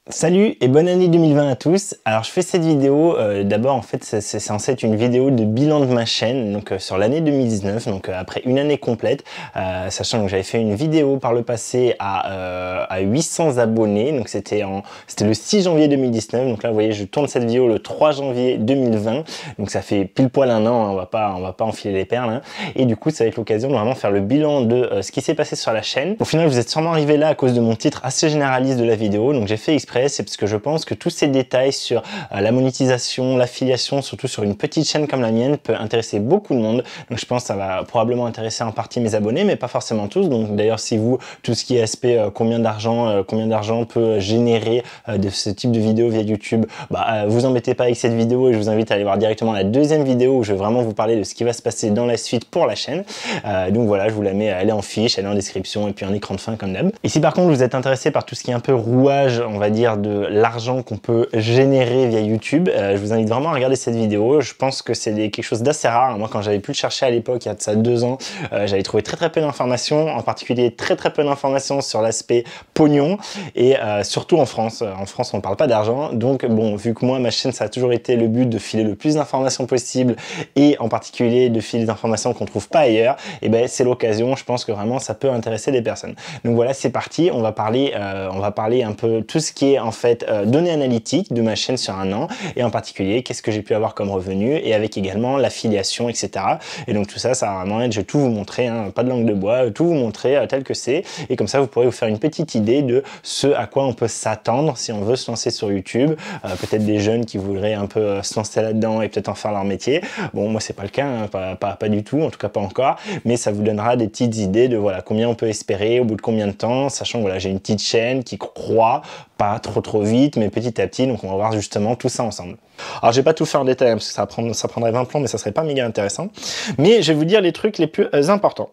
Salut et bonne année 2020 à tous. Alors je fais cette vidéo, d'abord en fait c'est censé être une vidéo de bilan de ma chaîne donc sur l'année 2019, donc après une année complète, sachant que j'avais fait une vidéo par le passé à 800 abonnés, donc c'était le 6 janvier 2019, donc là vous voyez je tourne cette vidéo le 3 janvier 2020, donc ça fait pile poil un an, hein, on va pas enfiler les perles, hein. Et du coup ça va être l'occasion de vraiment faire le bilan de ce qui s'est passé sur la chaîne. Au final vous êtes sûrement arrivé là à cause de mon titre assez généraliste de la vidéo, donc j'ai fait exprès. C'est parce que je pense que tous ces détails sur la monétisation, l'affiliation, surtout sur une petite chaîne comme la mienne, peut intéresser beaucoup de monde. Donc je pense que ça va probablement intéresser en partie mes abonnés, mais pas forcément tous. Donc d'ailleurs, si vous, tout ce qui est aspect combien d'argent peut générer de ce type de vidéo via YouTube, vous embêtez pas avec cette vidéo et je vous invite à aller voir directement la deuxième vidéo où je vais vraiment vous parler de ce qui va se passer dans la suite pour la chaîne. Donc voilà, je vous la mets, elle est en fiche, elle est en description et puis en écran de fin comme d'hab. Et si par contre vous êtes intéressé par tout ce qui est un peu rouage, on va dire, de l'argent qu'on peut générer via YouTube, je vous invite vraiment à regarder cette vidéo. Je pense que c'est quelque chose d'assez rare. Moi, quand j'avais pu le chercher à l'époque, il y a de ça 2 ans, j'avais trouvé très peu d'informations, en particulier très peu d'informations sur l'aspect pognon et surtout en France. En France, on ne parle pas d'argent, donc bon, vu que moi, ma chaîne, ça a toujours été le but de filer le plus d'informations possible et en particulier de filer des informations qu'on trouve pas ailleurs, et ben c'est l'occasion. Je pense que vraiment ça peut intéresser des personnes. Donc voilà, c'est parti. On va parler un peu tout ce qui est en fait données analytiques de ma chaîne sur un an et en particulier qu'est-ce que j'ai pu avoir comme revenu et avec également l'affiliation, etc. Et donc tout ça, ça va vraiment être, je vais tout vous montrer, hein, pas de langue de bois, tout vous montrer tel que c'est, et comme ça vous pourrez vous faire une petite idée de ce à quoi on peut s'attendre si on veut se lancer sur YouTube. Peut-être des jeunes qui voudraient un peu se lancer là-dedans et peut-être en faire leur métier. Bon, moi c'est pas le cas, hein, pas du tout, en tout cas pas encore, mais ça vous donnera des petites idées de voilà combien on peut espérer, au bout de combien de temps, sachant que voilà, j'ai une petite chaîne qui croît, pas trop vite, mais petit à petit, donc on va voir justement tout ça ensemble. Alors je vais pas tout faire en détail, hein, parce que ça prendrait 20 plans, mais ça serait pas méga intéressant. Mais je vais vous dire les trucs les plus importants.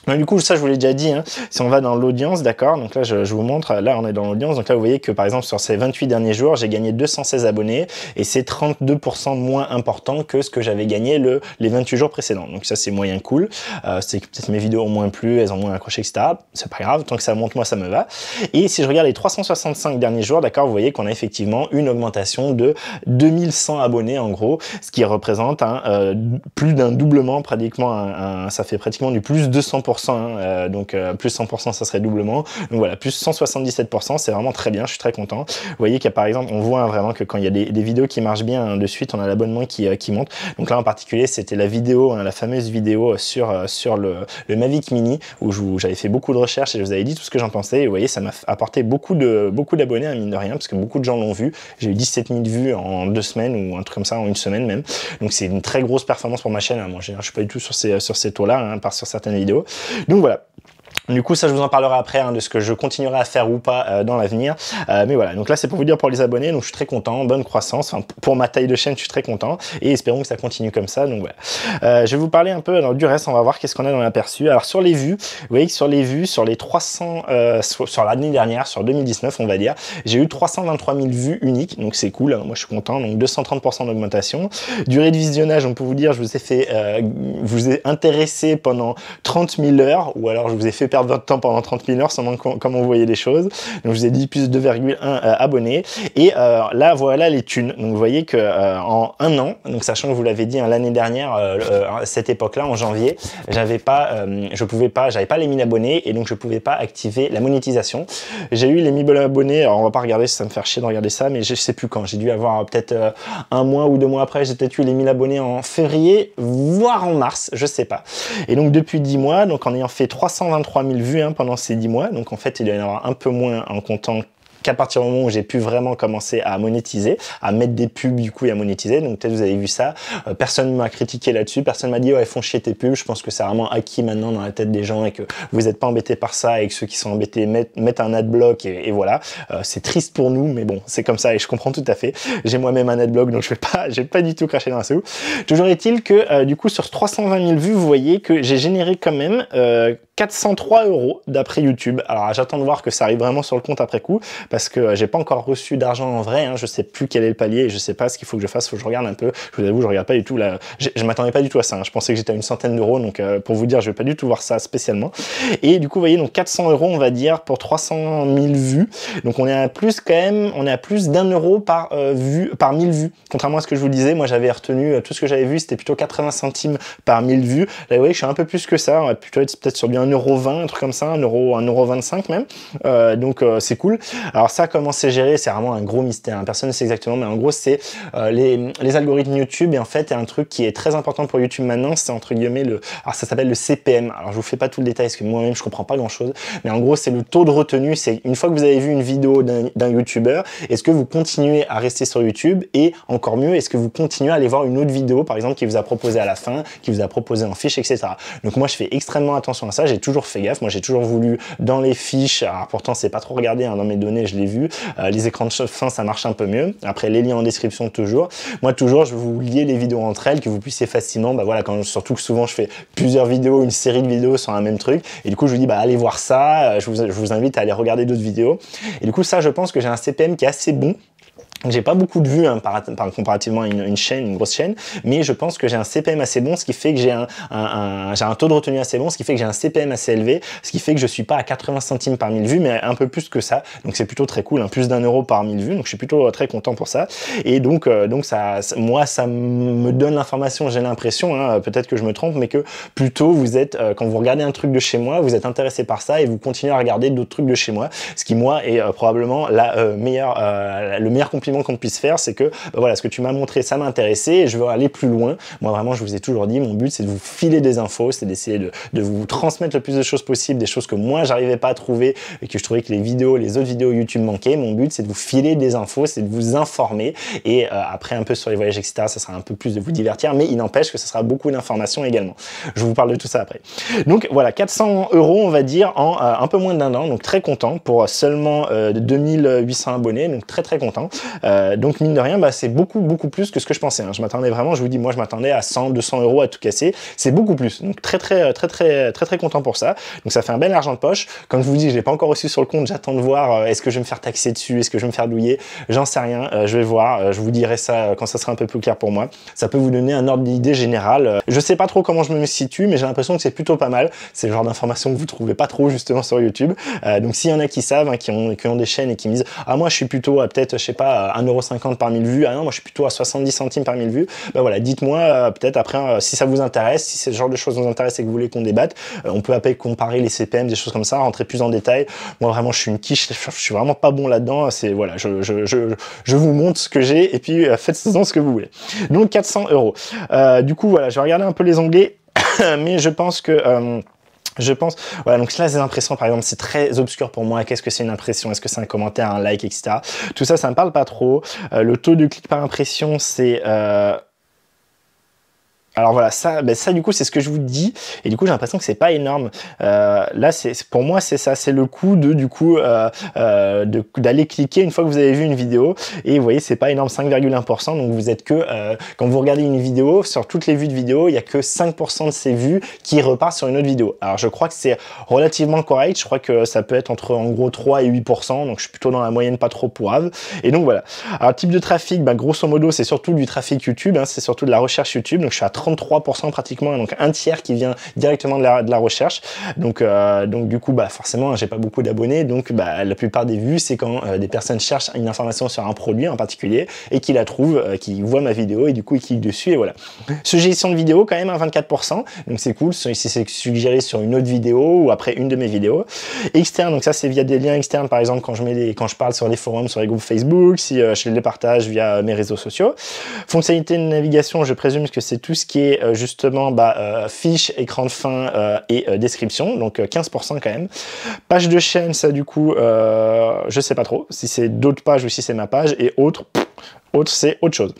Donc, du coup, ça, je vous l'ai déjà dit, hein, si on va dans l'audience, d'accord, donc là, je vous montre, là, on est dans l'audience, donc là, vous voyez que, par exemple, sur ces 28 derniers jours, j'ai gagné 216 abonnés, et c'est 32% de moins important que ce que j'avais gagné les 28 jours précédents. Donc ça, c'est moyen cool, c'est que peut-être mes vidéos ont moins plu, elles ont moins accroché, etc. C'est pas grave, tant que ça monte, moi, ça me va. Et si je regarde les 365 derniers jours, d'accord, vous voyez qu'on a effectivement une augmentation de 2100 abonnés, en gros, ce qui représente plus d'un doublement, pratiquement, ça fait pratiquement du plus 200%. Donc plus 100% ça serait doublement, donc voilà, plus 177%, c'est vraiment très bien, je suis très content. Vous voyez qu'il y a par exemple, on voit vraiment que quand il y a des vidéos qui marchent bien, hein, de suite on a l'abonnement qui monte. Donc là en particulier c'était la vidéo, hein, la fameuse vidéo sur le Mavic Mini où j'avais fait beaucoup de recherches et je vous avais dit tout ce que j'en pensais, et vous voyez ça m'a apporté beaucoup d'abonnés, hein, mine de rien, parce que beaucoup de gens l'ont vu. J'ai eu 17 000 vues en 2 semaines ou un truc comme ça, en 1 semaine même, donc c'est une très grosse performance pour ma chaîne, hein. Moi je suis pas du tout sur ces taux là, hein, à part sur certaines vidéos. Donc voilà. Du coup, ça, je vous en parlerai après, hein, de ce que je continuerai à faire ou pas dans l'avenir. Mais voilà, donc là, c'est pour vous dire pour les abonnés. Donc, je suis très content, bonne croissance. Enfin, pour ma taille de chaîne, je suis très content. Et espérons que ça continue comme ça. Donc voilà. Je vais vous parler un peu alors, du reste. On va voir qu'est-ce qu'on a dans l'aperçu. Alors, sur les vues, vous voyez que sur les vues, sur les 300, sur l'année dernière, sur 2019, on va dire, j'ai eu 323 000 vues uniques. Donc, c'est cool. Hein, moi, je suis content. Donc, 230% d'augmentation. Durée de visionnage, on peut vous dire, je vous ai fait, vous ai intéressé pendant 30 000 heures, ou alors je vous ai fait perdre votre temps pendant 30 000 heures, seulement comment vous voyez les choses. Donc je vous ai dit plus de 2,1 abonnés. Et là, voilà les thunes. Donc vous voyez que en un an, donc sachant que vous l'avez dit, hein, l'année dernière, à cette époque-là, en janvier, j'avais pas les 1000 abonnés et donc je pouvais pas activer la monétisation. J'ai eu les 1000 abonnés. Alors on va pas regarder, ça me fait chier de regarder ça, mais je sais plus quand. J'ai dû avoir peut-être un mois ou 2 mois après. J'ai peut-être eu les 1000 abonnés en février, voire en mars, je sais pas. Et donc depuis 10 mois, donc en ayant fait 323 000 vues, hein, pendant ces 10 mois, donc en fait il doit y en avoir un peu moins en comptant qu'à partir du moment où j'ai pu vraiment commencer à monétiser, à mettre des pubs du coup et à monétiser. Donc peut-être vous avez vu ça, personne m'a critiqué là-dessus, personne m'a dit ouais, font chier tes pubs. Je pense que c'est vraiment acquis maintenant dans la tête des gens et que vous n'êtes pas embêtés par ça, et que ceux qui sont embêtés mettent un adblock et voilà. C'est triste pour nous, mais bon, c'est comme ça et je comprends tout à fait. J'ai moi-même un adblock, donc je vais pas du tout cracher dans la soupe. Toujours est-il que du coup sur 320 000 vues, vous voyez que j'ai généré quand même 403 € d'après YouTube. Alors j'attends de voir que ça arrive vraiment sur le compte après coup, parce que j'ai pas encore reçu d'argent en vrai, hein. Je sais plus quel est le palier, et je sais pas ce qu'il faut que je fasse, faut que je regarde un peu. Je vous avoue, je regarde pas du tout là. Je m'attendais pas du tout à ça, hein. Je pensais que j'étais à une centaine d'euros, donc pour vous dire, je vais pas du tout voir ça spécialement. Et du coup, vous voyez, donc 400 € on va dire pour 300 000 vues. Donc on est à plus quand même, on est à plus d'1 € par vue, par 1000 vues. Contrairement à ce que je vous disais, moi j'avais retenu tout ce que j'avais vu, c'était plutôt 80 centimes par 1000 vues. Là, vous voyez, je suis un peu plus que ça. On va plutôt être peut-être sur du 1,20 €, un truc comme ça, 1,25 € même. Donc c'est cool. Alors ça, comment c'est géré, c'est vraiment un gros mystère, hein. Personne ne sait exactement, mais en gros c'est les algorithmes YouTube. Et en fait, il y a un truc qui est très important pour YouTube maintenant, c'est entre guillemets alors ça s'appelle le CPM. Alors je vous fais pas tout le détail parce que moi-même je comprends pas grand chose, mais en gros c'est le taux de retenue. C'est une fois que vous avez vu une vidéo d'un YouTuber, est-ce que vous continuez à rester sur YouTube, et encore mieux, est-ce que vous continuez à aller voir une autre vidéo par exemple qui vous a proposé à la fin, qui vous a proposé en fiche, etc. Donc moi je fais extrêmement attention à ça, j'ai toujours fait gaffe. Moi j'ai toujours voulu dans les fiches, alors pourtant c'est pas trop regardé, hein, dans mes données je l'ai vu, les écrans de fin ça marche un peu mieux. Après les liens en description toujours. Moi toujours je vais vous lier les vidéos entre elles, que vous puissiez facilement, bah voilà, surtout que souvent je fais plusieurs vidéos, une série de vidéos sur un même truc, et du coup je vous dis bah allez voir ça, je vous invite à aller regarder d'autres vidéos. Et du coup ça je pense que j'ai un CPM qui est assez bon. J'ai pas beaucoup de vues, hein, comparativement à une chaîne, une grosse chaîne, mais je pense que j'ai un CPM assez bon, ce qui fait que j'ai un taux de retenue assez bon, ce qui fait que j'ai un CPM assez élevé, ce qui fait que je suis pas à 80 centimes par 1000 vues, mais un peu plus que ça. Donc c'est plutôt très cool, hein, plus d'1 € par 1000 vues, donc je suis plutôt très content pour ça. Et donc moi ça me donne l'information, j'ai l'impression, hein, peut-être que je me trompe, mais que plutôt vous êtes, quand vous regardez un truc de chez moi, vous êtes intéressé par ça et vous continuez à regarder d'autres trucs de chez moi, ce qui moi est probablement le meilleur compliment qu'on puisse faire, c'est que bah voilà, ce que tu m'as montré ça m'a intéressé et je veux aller plus loin. Moi vraiment je vous ai toujours dit, mon but c'est de vous filer des infos, c'est d'essayer de vous transmettre le plus de choses possible, des choses que moi j'arrivais pas à trouver et que je trouvais que les autres vidéos YouTube manquaient. Mon but c'est de vous filer des infos, c'est de vous informer, et après un peu sur les voyages, etc., ça sera un peu plus de vous divertir, mais il n'empêche que ça sera beaucoup d'informations également. Je vous parle de tout ça après. Donc voilà, 400 € on va dire en un peu moins d'1 an, donc très content pour seulement 2800 abonnés, donc très content. Donc mine de rien, bah, c'est beaucoup plus que ce que je pensais, hein. Je m'attendais vraiment, je vous dis, moi je m'attendais à 100, 200 € à tout casser. C'est beaucoup plus. Donc très content pour ça. Donc ça fait un bel argent de poche. Comme je vous dis, je l'ai pas encore reçu sur le compte. J'attends de voir. Est-ce que je vais me faire taxer dessus? Est-ce que je vais me faire douiller? J'en sais rien. Je vais voir. Je vous dirai ça quand ça sera un peu plus clair pour moi. Ça peut vous donner un ordre d'idée général. Je sais pas trop comment je me situe, mais j'ai l'impression que c'est plutôt pas mal. C'est le genre d'information que vous trouvez pas trop justement sur YouTube. Donc s'il y en a qui savent, hein, qui ont des chaînes et qui me disent, ah moi je suis plutôt à peut-être, je sais pas, 1,50 € par 1000 vues, ah non moi je suis plutôt à 70 centimes par 1000 vues, bah voilà, dites-moi peut-être après si ça vous intéresse, si ce genre de choses vous intéresse et que vous voulez qu'on débatte, on peut après comparer les CPM, des choses comme ça, rentrer plus en détail. Moi vraiment je suis une quiche, je suis vraiment pas bon là-dedans, c'est voilà, je vous montre ce que j'ai et puis faites-en ce que vous voulez. Donc 400 €. Du coup voilà, je vais regarder un peu les onglets, mais je pense que voilà, donc là, les impressions, par exemple, c'est très obscur pour moi. Qu'est-ce que c'est une impression? Est-ce que c'est un commentaire, un like, etc. Tout ça, ça me parle pas trop. Le taux de clic par impression, c'est... Alors voilà, ça du coup c'est ce que je vous dis, et du coup j'ai l'impression que c'est pas énorme. Là pour moi c'est ça, c'est le coût d'aller cliquer une fois que vous avez vu une vidéo, et vous voyez c'est pas énorme, 5,1%. Donc vous êtes que quand vous regardez une vidéo, sur toutes les vues de vidéo, il y a que 5% de ces vues qui repartent sur une autre vidéo. Alors je crois que c'est relativement correct, je crois que ça peut être entre en gros 3 et 8%, donc je suis plutôt dans la moyenne, pas trop pourrave. Et donc voilà. Alors type de trafic, bah, grosso modo c'est surtout du trafic YouTube, hein, c'est surtout de la recherche YouTube, donc je suis à 33% pratiquement, donc un tiers qui vient directement de la recherche. Donc du coup, bah forcément, j'ai pas beaucoup d'abonnés, donc bah, la plupart des vues, c'est quand des personnes cherchent une information sur un produit en particulier et qui la trouvent, qui voient ma vidéo et du coup ils cliquent dessus et voilà. Suggestion de vidéo quand même à 24%, donc c'est cool si c'est suggéré sur une autre vidéo ou après une de mes vidéos. Externe, donc ça c'est via des liens externes, par exemple quand je parle sur les forums, sur les groupes Facebook, si je les partage via mes réseaux sociaux. Fonctionnalité de navigation, je présume que c'est tout ce qui est justement fiche, écran de fin et description, donc 15% quand même. Page de chaîne, ça du coup, je sais pas trop si c'est d'autres pages ou si c'est ma page, et autre c'est autre chose.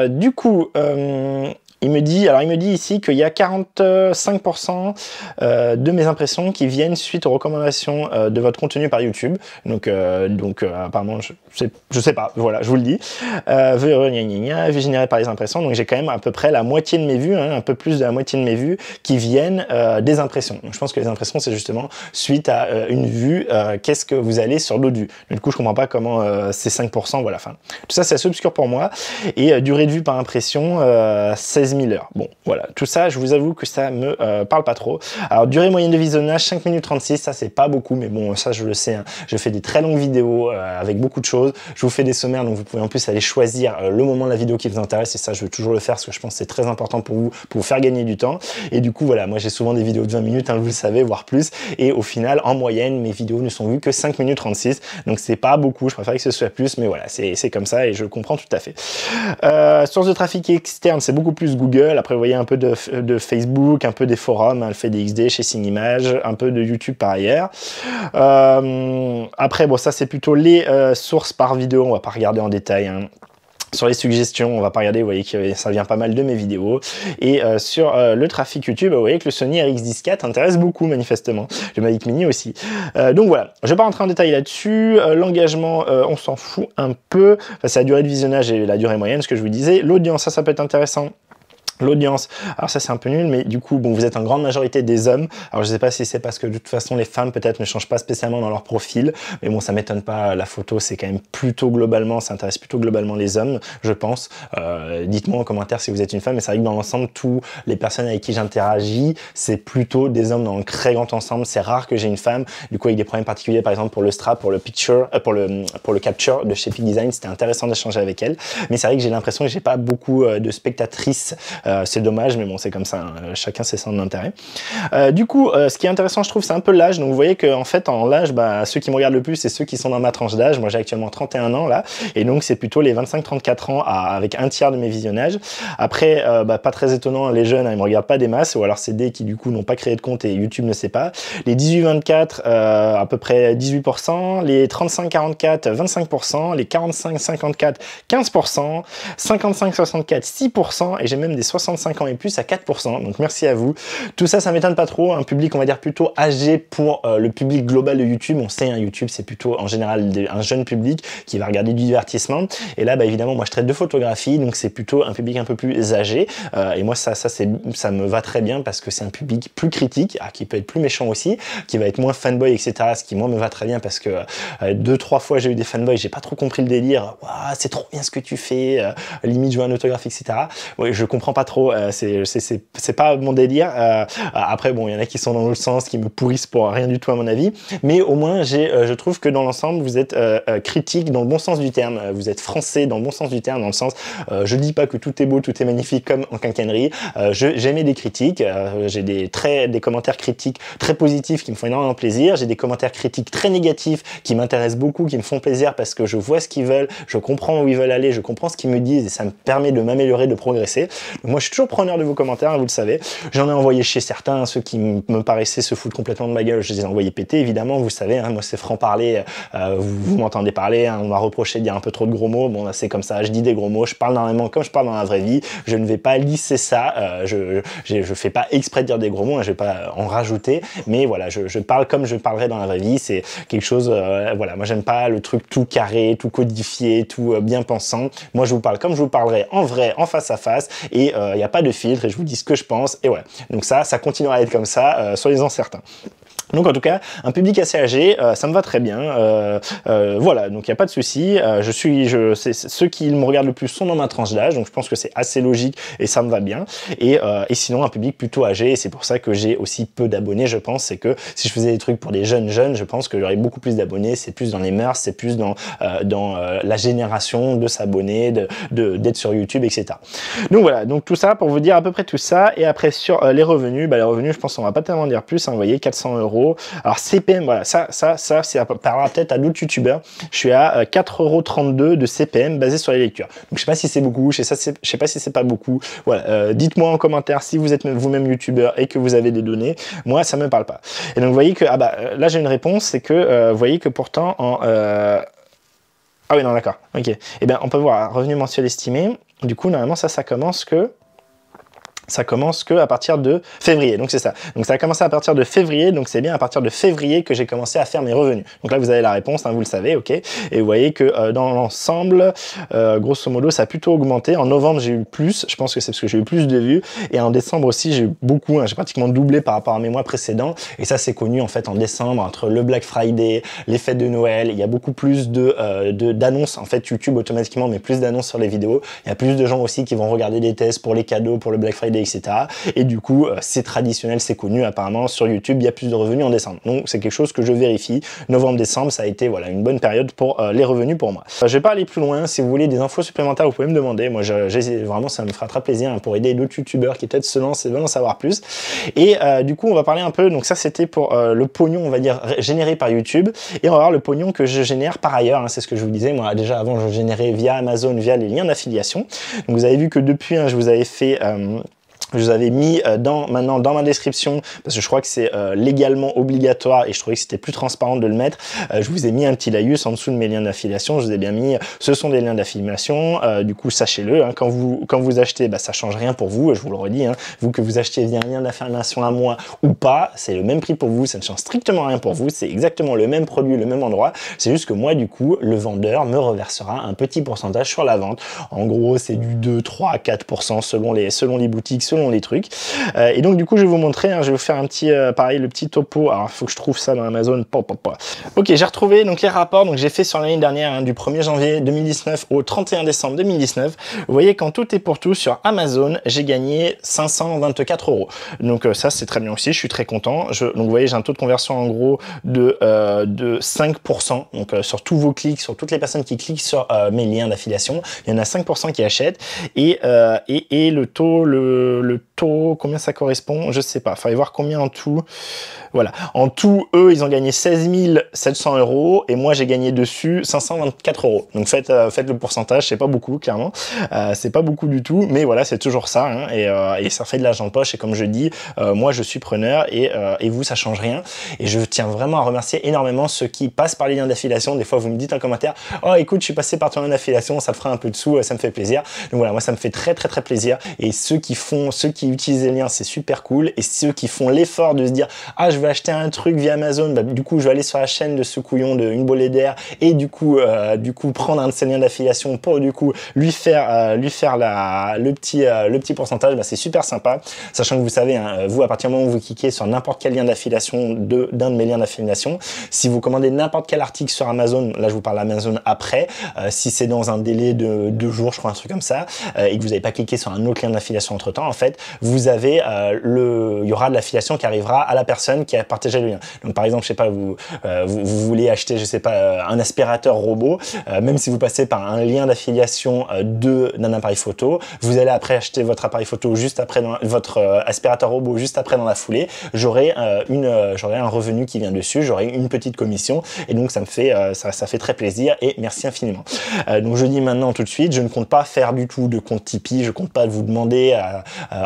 Du coup, il me dit ici qu'il y a 45% de mes impressions qui viennent suite aux recommandations de votre contenu par YouTube. Donc apparemment, je sais pas, voilà, je vous le dis. Vues générées par les impressions. Donc j'ai quand même à peu près la moitié de mes vues, hein, un peu plus de la moitié de mes vues qui viennent des impressions. Donc je pense que les impressions, c'est justement suite à une vue, qu'est-ce que vous allez sur d'autres vues. Du coup, je comprends pas comment ces 5%, voilà. Enfin, tout ça, c'est assez obscur pour moi. Et durée de vue par impression, 16 000 heures. Bon, voilà. Tout ça, je vous avoue que ça me parle pas trop. Alors, durée moyenne de visionnage, 5 minutes 36. Ça, c'est pas beaucoup, mais bon, ça, je le sais. Hein. Je fais des très longues vidéos avec beaucoup de choses. Je vous fais des sommaires, donc vous pouvez en plus aller choisir le moment de la vidéo qui vous intéresse. Et ça, je veux toujours le faire parce que je pense que c'est très important pour vous faire gagner du temps. Et du coup, voilà, moi, j'ai souvent des vidéos de 20 minutes, hein, vous le savez, voire plus. Et au final, en moyenne, mes vidéos ne sont vues que 5 minutes 36. Donc, c'est pas beaucoup. Je préfère que ce soit plus, mais voilà, c'est comme ça et je comprends tout à fait. Source de trafic externe, c'est beaucoup plus Google. Après, vous voyez un peu de Facebook, un peu des forums, hein, le fait des XD chez Cineimage, un peu de YouTube par ailleurs. Après, bon, ça, c'est plutôt les sources par vidéo. On va pas regarder en détail, hein. Sur les suggestions, on va pas regarder, vous voyez que ça vient pas mal de mes vidéos. Et sur le trafic YouTube, vous voyez que le Sony RX10 IV intéresse beaucoup manifestement. Le Mavic Mini aussi. Donc voilà, je vais pas rentrer en détail là-dessus. L'engagement, on s'en fout un peu. Enfin, c'est la durée de visionnage et la durée moyenne, ce que je vous disais. L'audience, ça peut être intéressant. L'audience, alors ça c'est un peu nul, mais du coup, bon, vous êtes en grande majorité des hommes. Alors je sais pas si c'est parce que de toute façon les femmes peut-être ne changent pas spécialement dans leur profil, mais bon, ça m'étonne pas. La photo, c'est quand même plutôt globalement, ça intéresse plutôt globalement les hommes, je pense. Dites-moi en commentaire si vous êtes une femme, mais c'est vrai que dans l'ensemble, tous les personnes avec qui j'interagis, c'est plutôt des hommes dans le très grand ensemble. C'est rare que j'ai une femme, du coup avec des problèmes particuliers, par exemple pour le strap, pour le picture, pour le capture de chez Peak Design, c'était intéressant d'échanger avec elle. Mais c'est vrai que j'ai l'impression que j'ai pas beaucoup de spectatrices. C'est dommage, mais bon, c'est comme ça, hein. Chacun ses centres d'intérêt. Du coup, ce qui est intéressant, je trouve, c'est un peu l'âge. Donc, vous voyez qu'en fait, en l'âge, bah, ceux qui me regardent le plus, c'est ceux qui sont dans ma tranche d'âge. Moi, j'ai actuellement 31 ans, là. Et donc, c'est plutôt les 25-34 ans avec un tiers de mes visionnages. Après, bah, pas très étonnant, les jeunes, hein, ils me regardent pas des masses, ou alors c'est des qui, du coup, n'ont pas créé de compte et YouTube ne sait pas. Les 18-24, à peu près 18%. Les 35-44, 25%. Les 45-54, 15%. 55-64, 6%. Et j'ai même des 65 ans et plus à 4%, donc merci à vous. Tout ça, ça m'étonne pas trop, un public on va dire plutôt âgé pour le public global de YouTube. On sait, hein, YouTube c'est plutôt en général un jeune public qui va regarder du divertissement, et là bah, évidemment moi je traite de photographie, donc c'est plutôt un public un peu plus âgé, et moi ça me va très bien parce que c'est un public plus critique, qui peut être plus méchant aussi, qui va être moins fanboy, etc. Ce qui moi me va très bien parce que 2-3 fois j'ai eu des fanboys, j'ai pas trop compris le délire, c'est trop bien ce que tu fais, limite je veux un autographe, etc. Ouais, je comprends pas trop, c'est pas mon délire. Après bon, il y en a qui sont dans l'autre sens, qui me pourrissent pour rien du tout à mon avis, mais au moins je trouve que dans l'ensemble vous êtes critique dans le bon sens du terme, vous êtes français dans le bon sens du terme, dans le sens je dis pas que tout est beau, tout est magnifique comme en quincaillerie, j'aimais des critiques, j'ai des commentaires critiques très positifs qui me font énormément plaisir, j'ai des commentaires critiques très négatifs qui m'intéressent beaucoup, qui me font plaisir parce que je vois ce qu'ils veulent, je comprends où ils veulent aller, je comprends ce qu'ils me disent et ça me permet de m'améliorer, de progresser. Donc moi je suis toujours preneur de vos commentaires, vous le savez. J'en ai envoyé chez certains, ceux qui me paraissaient se foutre complètement de ma gueule, je les ai envoyés péter, évidemment, vous savez, hein, moi c'est franc-parler, vous m'entendez parler, hein, on m'a reproché de dire un peu trop de gros mots, bon c'est comme ça, je dis des gros mots, je parle normalement comme je parle dans la vraie vie, je ne vais pas lisser ça, je fais pas exprès de dire des gros mots, hein, je vais pas en rajouter, mais voilà, je parle comme je parlerais dans la vraie vie, c'est quelque chose, voilà, moi j'aime pas le truc tout carré, tout codifié, tout bien pensant, moi je vous parle comme je vous parlerais en vrai, en face à face, et il n'y a pas de filtre, et je vous dis ce que je pense, et voilà. Donc ça continuera à être comme ça, soyez-en certains. Donc en tout cas, un public assez âgé, ça me va très bien. Voilà, donc il n'y a pas de souci. Ceux qui me regardent le plus sont dans ma tranche d'âge, donc je pense que c'est assez logique et ça me va bien. Et sinon, un public plutôt âgé, et c'est pour ça que j'ai aussi peu d'abonnés, je pense. C'est que si je faisais des trucs pour des jeunes, je pense que j'aurais beaucoup plus d'abonnés. C'est plus dans les mœurs, c'est plus dans la génération de s'abonner, d'être sur YouTube, etc. Donc voilà, donc tout ça pour vous dire à peu près tout ça. Et après sur les revenus, les revenus, je pense qu'on va pas tellement dire plus. Hein, vous voyez, 400 €. Alors CPM, voilà, ça parlera peut-être à d'autres youtubeurs. Je suis à 4,32 € de CPM basé sur les lectures. Donc je sais pas si c'est beaucoup, je sais pas si c'est pas beaucoup. Voilà, dites-moi en commentaire si vous êtes vous-même youtubeur et que vous avez des données. Moi, ça me parle pas. Et donc vous voyez que là j'ai une réponse, c'est que vous voyez que pourtant en ah oui non d'accord, ok. Et bien on peut voir revenu mensuel estimé. Du coup normalement ça commence que ça commence que à partir de février, donc c'est ça. Donc ça a commencé à partir de février, donc c'est bien à partir de février que j'ai commencé à faire mes revenus. Donc là vous avez la réponse, hein, vous le savez, ok. Et vous voyez que dans l'ensemble, grosso modo, ça a plutôt augmenté. En novembre j'ai eu plus, je pense que c'est parce que j'ai eu plus de vues, et en décembre aussi j'ai eu beaucoup, hein, j'ai pratiquement doublé par rapport à mes mois précédents. Et ça c'est connu en fait en décembre, entre le Black Friday, les fêtes de Noël, il y a beaucoup plus d'annonces. En fait YouTube automatiquement met plus d'annonces sur les vidéos. Il y a plus de gens aussi qui vont regarder des tests pour les cadeaux, pour le Black Friday, etc. Et du coup, c'est traditionnel, c'est connu apparemment sur YouTube, il y a plus de revenus en décembre. Donc c'est quelque chose que je vérifie. Novembre-décembre, ça a été voilà une bonne période pour les revenus pour moi. Je vais pas aller plus loin. Si vous voulez des infos supplémentaires, vous pouvez me demander. Moi, vraiment, ça me fera très plaisir hein, pour aider d'autres youtubeurs qui peut-être se lancent et veulent en savoir plus. Et du coup, on va parler un peu. Donc ça, c'était pour le pognon, on va dire, généré par YouTube. Et on va voir le pognon que je génère par ailleurs. Hein, c'est ce que je vous disais. Moi, déjà avant, je générais via Amazon, via les liens d'affiliation. Donc vous avez vu que depuis, hein, je vous avais fait... je vous avais mis maintenant dans ma description, parce que je crois que c'est légalement obligatoire et je trouvais que c'était plus transparent de le mettre. Je vous ai mis un petit laïus en dessous de mes liens d'affiliation. Je vous ai bien mis, ce sont des liens d'affiliation. Du coup, sachez-le, hein, quand vous achetez, bah, ça change rien pour vous. Je vous le redis, hein, vous que vous achetiez via un lien d'affiliation à moi ou pas, c'est le même prix pour vous. Ça ne change strictement rien pour vous. C'est exactement le même produit, le même endroit. C'est juste que moi, du coup, le vendeur me reversera un petit pourcentage sur la vente. En gros, c'est du 2, 3, 4% selon les boutiques, selon les trucs. Et donc du coup je vais vous montrer, hein, je vais vous faire un petit pareil, le petit topo. Alors il faut que je trouve ça dans Amazon. Ok, j'ai retrouvé donc les rapports. Donc j'ai fait sur l'année dernière, hein, du 1er janvier 2019 au 31 décembre 2019. Vous voyez, quand tout est pour tout, sur Amazon j'ai gagné 524 €. Donc ça c'est très bien aussi, je suis très content. Donc vous voyez, j'ai un taux de conversion en gros de 5%. Donc sur tous vos clics, sur toutes les personnes qui cliquent sur mes liens d'affiliation, il y en a 5% qui achètent. Et le taux, combien ça correspond, je sais pas, il fallait voir combien en tout. Voilà, en tout, eux, ils ont gagné 16 700 € et moi, j'ai gagné dessus 524 €. Donc faites le pourcentage, c'est pas beaucoup, clairement. C'est pas beaucoup du tout, mais voilà, c'est toujours ça, hein, et ça fait de l'argent de poche. Et comme je dis, moi, je suis preneur et vous, ça change rien. Et je tiens vraiment à remercier énormément ceux qui passent par les liens d'affiliation. Des fois, vous me dites en commentaire, oh, écoute, je suis passé par ton lien d'affiliation, ça te fera un peu de sous, ça me fait plaisir. Donc voilà, moi, ça me fait très plaisir. Et ceux qui utilisent les liens, c'est super cool. Et ceux qui font l'effort de se dire, ah, je vais acheter un truc via Amazon, bah, du coup, je vais aller sur la chaîne de ce couillon de Une Bolée d'air et du coup, prendre un de ses liens d'affiliation pour du coup lui faire le petit pourcentage. Bah, c'est super sympa. Sachant que vous savez, hein, vous, à partir du moment où vous cliquez sur n'importe quel lien d'affiliation d'un de mes liens d'affiliation, si vous commandez n'importe quel article sur Amazon, là, je vous parle d'Amazon après, si c'est dans un délai de 2 jours, je crois, un truc comme ça, et que vous n'avez pas cliqué sur un autre lien d'affiliation entre temps, en fait, vous avez il y aura de l'affiliation qui arrivera à la personne qui a partagé le lien. Donc par exemple, je sais pas, vous voulez acheter, je sais pas, un aspirateur robot, même si vous passez par un lien d'affiliation d'un appareil photo, vous allez après acheter votre appareil photo juste après, votre aspirateur robot juste après dans la foulée, j'aurai un revenu qui vient dessus, j'aurai une petite commission, et donc ça me fait ça fait très plaisir et merci infiniment. Donc je dis maintenant tout de suite, je ne compte pas faire du tout de compte Tipeee, je compte pas vous demander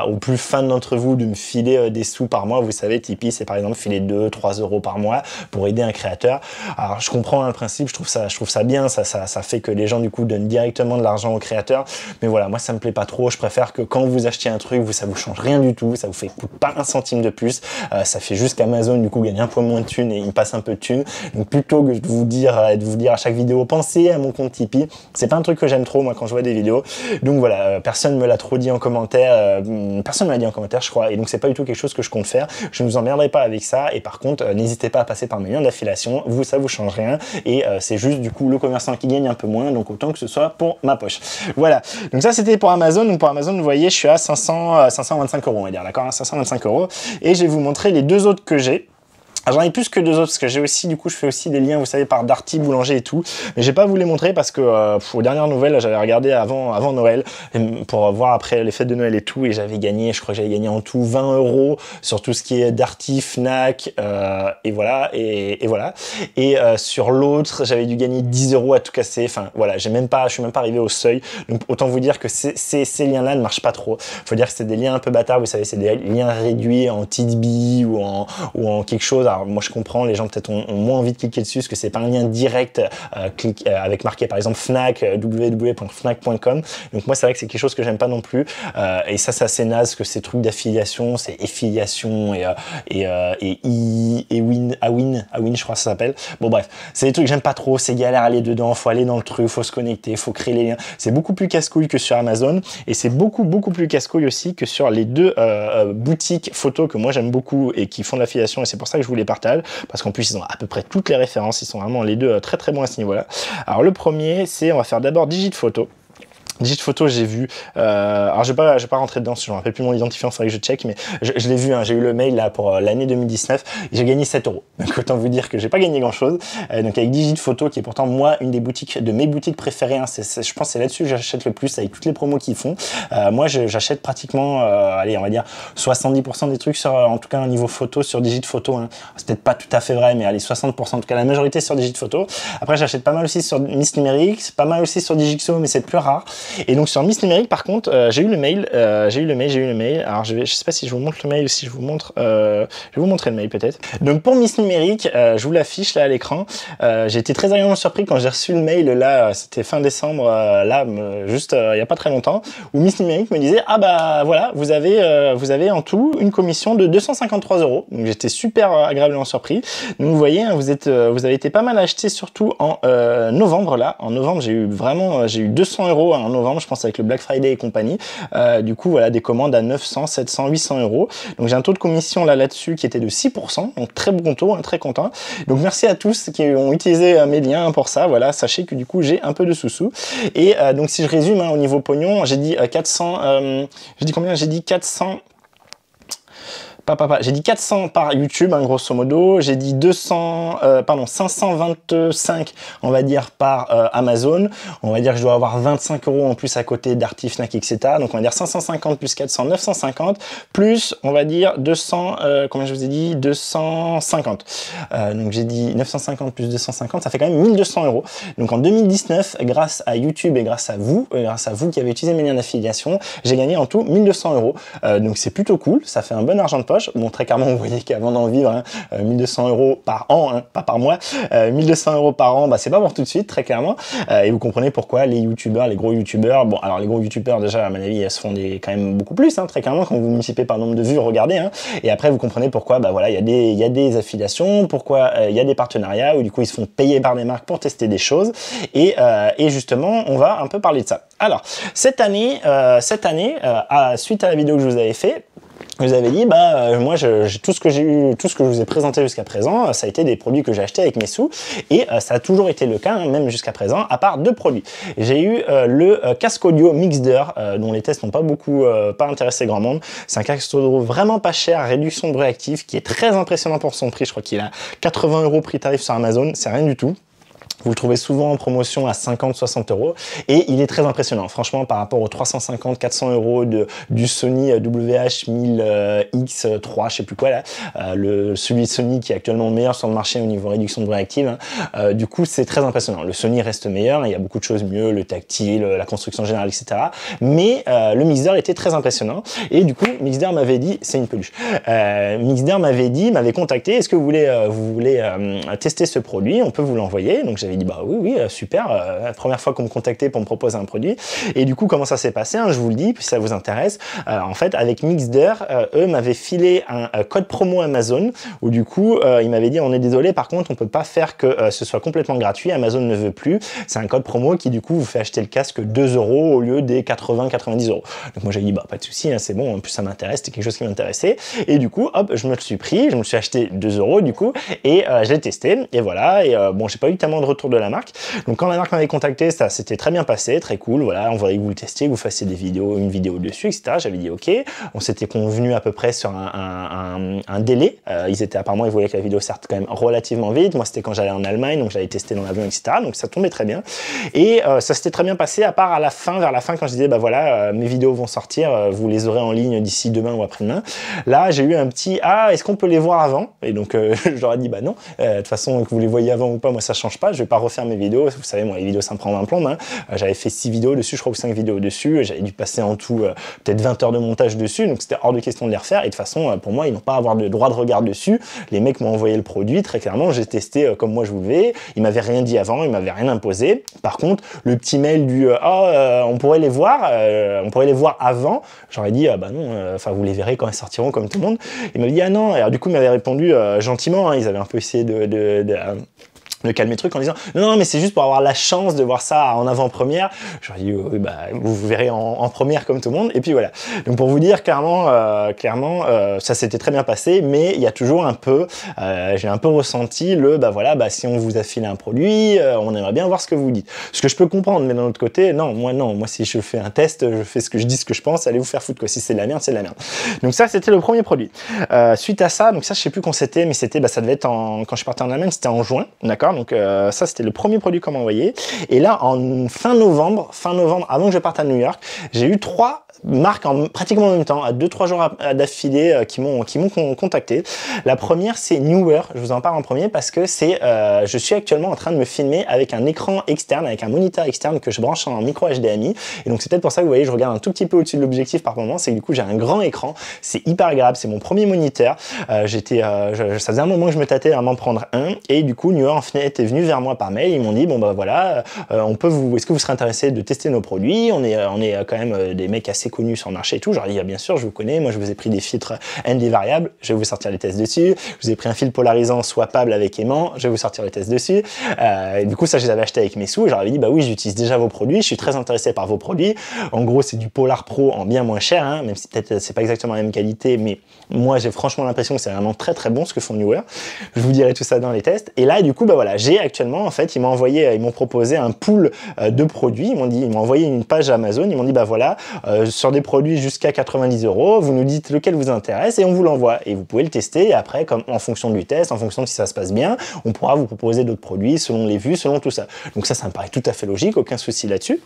aux plus fans d'entre vous de me filer des sous par mois. Vous savez, Tipeee, c'est par exemple filer 2-3 € par mois pour aider un créateur. Alors je comprends hein, le principe, je trouve ça bien, ça fait que les gens du coup donnent directement de l'argent aux créateurs, mais voilà, moi ça me plaît pas trop. Je préfère que quand vous achetez un truc, ça vous change rien du tout, ça vous coûte pas un centime de plus, ça fait juste qu'Amazon du coup gagne un peu moins de thunes et il me passe un peu de thunes. Donc plutôt que de vous dire à chaque vidéo, pensez à mon compte Tipeee, c'est pas un truc que j'aime trop moi quand je vois des vidéos. Donc voilà, personne me l'a trop dit en commentaire, personne me l'a dit en commentaire je crois, et donc c'est pas du tout quelque chose que je compte faire. Je ne vous emmerderai pas avec ça, et par contre n'hésitez pas à passer par mes liens d'affiliation, ça vous change rien, et c'est juste du coup le commerçant qui gagne un peu moins, donc autant que ce soit pour ma poche. Voilà, donc ça c'était pour Amazon. Donc pour Amazon, vous voyez, je suis à 525 €, on va dire, d'accord, hein, 525 €, et je vais vous montrer les deux autres que j'ai. J'en ai plus que 2 autres parce que j'ai aussi, du coup, je fais aussi des liens, vous savez, par Darty, Boulanger et tout. Mais j'ai pas vous les montrer parce que aux dernières nouvelles, j'avais regardé avant Noël pour voir après les fêtes de Noël et tout, et j'avais gagné, je crois que j'avais gagné en tout 20 € sur tout ce qui est Darty, Fnac, et voilà, et voilà. Et sur l'autre, j'avais dû gagner 10 € à tout casser. Enfin voilà, je suis même pas arrivé au seuil. Donc autant vous dire que ces liens-là ne marchent pas trop. Faut dire que c'est des liens un peu bâtards, vous savez, c'est des liens réduits en Tidbee ou en quelque chose. Alors, Alors moi je comprends, les gens peut-être ont moins envie de cliquer dessus parce que c'est pas un lien direct avec marqué par exemple Fnac, www.fnac.com. Donc moi c'est vrai que c'est quelque chose que j'aime pas non plus. Et ça c'est assez naze que ces trucs d'affiliation, c'est affiliation et win, je crois que ça s'appelle. Bon bref, c'est des trucs que j'aime pas trop, c'est galère à aller dedans, faut aller dans le truc, faut se connecter, faut créer les liens. C'est beaucoup plus casse-couille que sur Amazon et c'est beaucoup plus casse-couille aussi que sur les deux boutiques photos que moi j'aime beaucoup et qui font de l'affiliation, et c'est pour ça que je vous les partage parce qu'en plus ils ont à peu près toutes les références, ils sont vraiment les deux très bons à ce niveau-là. Alors le premier, c'est, on va faire d'abord Digit Photo. Digit Photo, j'ai vu, alors je vais pas rentrer dedans, si je me rappelle plus mon identifiant, il faudrait que je check, mais je l'ai vu, hein, j'ai eu le mail là pour l'année 2019, et j'ai gagné 7 €. Donc autant vous dire que j'ai pas gagné grand chose. Donc avec Digit Photo, qui est pourtant moi une des boutiques, de mes boutiques préférées, hein, je pense que c'est là-dessus que j'achète le plus avec toutes les promos qu'ils font. Moi j'achète pratiquement, allez on va dire 70% des trucs sur, en tout cas au niveau photo sur Digit Photo, hein. C'est peut-être pas tout à fait vrai, mais allez 60%, en tout cas la majorité sur Digit Photo. Après j'achète pas mal aussi sur Miss Numérique, pas mal aussi sur Digixo, mais c'est plus rare. Et donc sur Miss Numérique par contre, j'ai eu le mail, alors je sais pas si je vous montre le mail ou si je vous montre, je vais vous montrer le mail peut-être. Donc pour Miss Numérique, je vous l'affiche là à l'écran, j'ai été très agréablement surpris quand j'ai reçu le mail là, c'était fin décembre, juste il y a pas très longtemps, où Miss Numérique me disait ah bah voilà, vous avez en tout une commission de 253 €. Donc j'étais super agréablement surpris. Donc vous voyez, hein, vous avez été pas mal acheté surtout en novembre là. En novembre j'ai eu 200 € en novembre, je pense avec le Black Friday et compagnie. Du coup voilà, des commandes à 900, 700, 800 €. Donc j'ai un taux de commission là-dessus qui était de 6%, donc très bon taux, hein, très content. Donc merci à tous qui ont utilisé mes liens pour ça. Voilà, sachez que du coup j'ai un peu de sous-sous. Et donc si je résume, hein, au niveau pognon, j'ai dit 400, j'ai dit combien? J'ai dit 400. J'ai dit 400 par YouTube, hein, grosso modo. J'ai dit 525, on va dire, par Amazon. On va dire que je dois avoir 25 € en plus à côté d'Arty, Fnac, etc. Donc, on va dire 550 plus 400, 950. Plus, on va dire 200, combien je vous ai dit? 250. Donc, j'ai dit 950 plus 250, ça fait quand même 1200 €. Donc, en 2019, grâce à YouTube et grâce à vous qui avez utilisé mes liens d'affiliation, j'ai gagné en tout 1200 €. Donc, c'est plutôt cool. Ça fait un bon argent de poche. Bon, très clairement, vous voyez qu'avant d'en vivre, hein, 1200 € par an, hein, pas par mois, 1200 € par an, bah, c'est pas pour tout de suite, très clairement. Et vous comprenez pourquoi les youtubeurs, les gros youtubeurs, bon, alors les gros youtubeurs, déjà, à mon avis, elles se font quand même beaucoup plus, hein, très clairement, quand vous multipliez par nombre de vues, regardez, hein. Et après, vous comprenez pourquoi, bah voilà, il y a des affiliations, pourquoi il y a des partenariats, où du coup, ils se font payer par des marques pour tester des choses. Et justement, on va un peu parler de ça. Alors, cette année, suite à la vidéo que je vous avais fait, vous avez dit, bah moi, tout ce que je vous ai présenté jusqu'à présent, ça a été des produits que j'ai achetés avec mes sous, et ça a toujours été le cas, hein, même jusqu'à présent, à part deux produits. J'ai eu le casque audio Mixder, dont les tests n'ont pas intéressé grand monde. C'est un casque audio vraiment pas cher, réduction de bruit actif, qui est très impressionnant pour son prix. Je crois qu'il a 80 € prix tarif sur Amazon, c'est rien du tout. Vous le trouvez souvent en promotion à 50-60 € et il est très impressionnant. Franchement, par rapport aux 350-400 € du Sony WH-1000X3, je sais plus quoi là, celui de Sony qui est actuellement meilleur sur le marché au niveau réduction de bruit active. Hein. Du coup, c'est très impressionnant. Le Sony reste meilleur, il y a beaucoup de choses mieux, le tactile, la construction générale, etc. Mais le Mixder était très impressionnant et du coup, Mixder m'avait dit, c'est une peluche. Mixder m'avait contacté, est-ce que vous voulez tester ce produit? On peut vous l'envoyer. Donc j'avais dit bah oui super, la première fois qu'on me contactait pour me proposer un produit. Et du coup comment ça s'est passé, hein, je vous le dis, puis ça vous intéresse. En fait avec Mixder, eux m'avaient filé un code promo Amazon où du coup ils m'avaient dit on est désolé, par contre on peut pas faire que ce soit complètement gratuit, Amazon ne veut plus. C'est un code promo qui du coup vous fait acheter le casque 2 € au lieu des 80-90 €. Donc moi j'ai dit bah pas de souci, hein, c'est bon, en plus ça m'intéresse, c'était quelque chose qui m'intéressait. Et du coup hop, je me le suis pris, je me suis acheté 2 € du coup et je l'ai testé et voilà. Et bon, j'ai pas eu tellement de retour de la marque. Donc quand la marque m'avait contacté, ça s'était très bien passé, très cool. Voilà, on voudrait que vous le testiez, que vous fassiez une vidéo dessus, etc. J'avais dit ok. On s'était convenu à peu près sur un délai. Apparemment, ils voulaient que la vidéo sorte quand même relativement vite. Moi, c'était quand j'allais en Allemagne, donc j'avais testé dans l'avion, etc. Donc ça tombait très bien. Et ça s'était très bien passé, à part vers la fin, quand je disais bah voilà, mes vidéos vont sortir, vous les aurez en ligne d'ici demain ou après-demain. Là, j'ai eu un petit est-ce qu'on peut les voir avant? Et donc je leur ai dit bah non. De toute façon, que vous les voyez avant ou pas, moi ça change pas. Je vais pas refaire mes vidéos. Vous savez, moi, les vidéos, ça me prend 20 plombes. Hein. J'avais fait 6 vidéos dessus, je crois, ou 5 vidéos dessus. J'avais dû passer en tout peut-être 20 heures de montage dessus. Donc, c'était hors de question de les refaire. Et de toute façon, pour moi, ils n'ont pas à avoir de droit de regard dessus. Les mecs m'ont envoyé le produit. Très clairement, j'ai testé comme moi je voulais. Ils m'avaient rien dit avant. Ils m'avaient rien imposé. Par contre, le petit mail du on pourrait les voir avant. J'aurais dit bah non, enfin vous les verrez quand ils sortiront comme tout le monde. Il m'avait dit ah non. Et alors du coup, il m'avait répondu gentiment. Hein, ils avaient un peu essayé de calmer le truc en disant non mais c'est juste pour avoir la chance de voir ça en avant-première. J'aurais dit oui, bah vous verrez en première comme tout le monde. Et puis voilà. Donc pour vous dire clairement ça s'était très bien passé, mais il y a toujours un peu j'ai un peu ressenti le bah voilà, bah si on vous a filé un produit, on aimerait bien voir ce que vous dites. Ce que je peux comprendre, mais d'un autre côté non, moi si je fais un test, je fais ce que je dis, ce que je pense, allez vous faire foutre quoi. Si c'est de la merde, c'est de la merde. Donc ça c'était le premier produit. Suite à ça, donc ça je sais plus quand c'était, mais c'était bah ça devait être quand je partais en Allemagne, c'était en juin, d'accord. Donc ça c'était le premier produit qu'on m'a envoyé. Et là en fin novembre, avant que je parte à New York, j'ai eu 3 marques pratiquement en même temps, à 2-3 jours d'affilée qui m'ont contacté. La première c'est Neewer, je vous en parle en premier parce que c'est je suis actuellement en train de me filmer avec un écran externe, avec un moniteur externe que je branche en micro HDMI. Et donc c'est peut-être pour ça que vous voyez, je regarde un tout petit peu au-dessus de l'objectif par moment, c'est que du coup j'ai un grand écran, c'est hyper agréable, c'est mon premier moniteur. Ça faisait un moment que je me tâtais à m'en prendre un et du coup Neewer en fait est venu vers moi par mail, ils m'ont dit bon bah voilà, est-ce que vous serez intéressé de tester nos produits, on est quand même des mecs assez connus sur le marché et tout. J'aurais dit bien sûr je vous connais, moi je vous ai pris des filtres ND variables, je vais vous sortir les tests dessus, je vous ai pris un fil polarisant swappable avec aimant, je vais vous sortir les tests dessus. Du coup ça je les avais achetés avec mes sous, j'aurais dit bah oui j'utilise déjà vos produits, je suis très intéressé par vos produits. En gros c'est du Polar Pro en bien moins cher, hein, même si peut-être c'est pas exactement la même qualité, mais moi j'ai franchement l'impression que c'est vraiment très très bon ce que font Neewer. Je vous dirai tout ça dans les tests. Et là du coup bah voilà, j'ai actuellement en fait ils m'ont proposé un pool de produits, ils m'ont envoyé une page Amazon, ils m'ont dit bah voilà sur des produits jusqu'à 90 €, vous nous dites lequel vous intéresse et on vous l'envoie et vous pouvez le tester et après comme en fonction du test, en fonction de si ça se passe bien, on pourra vous proposer d'autres produits selon les vues, selon tout ça. Donc ça me paraît tout à fait logique, aucun souci là-dessus.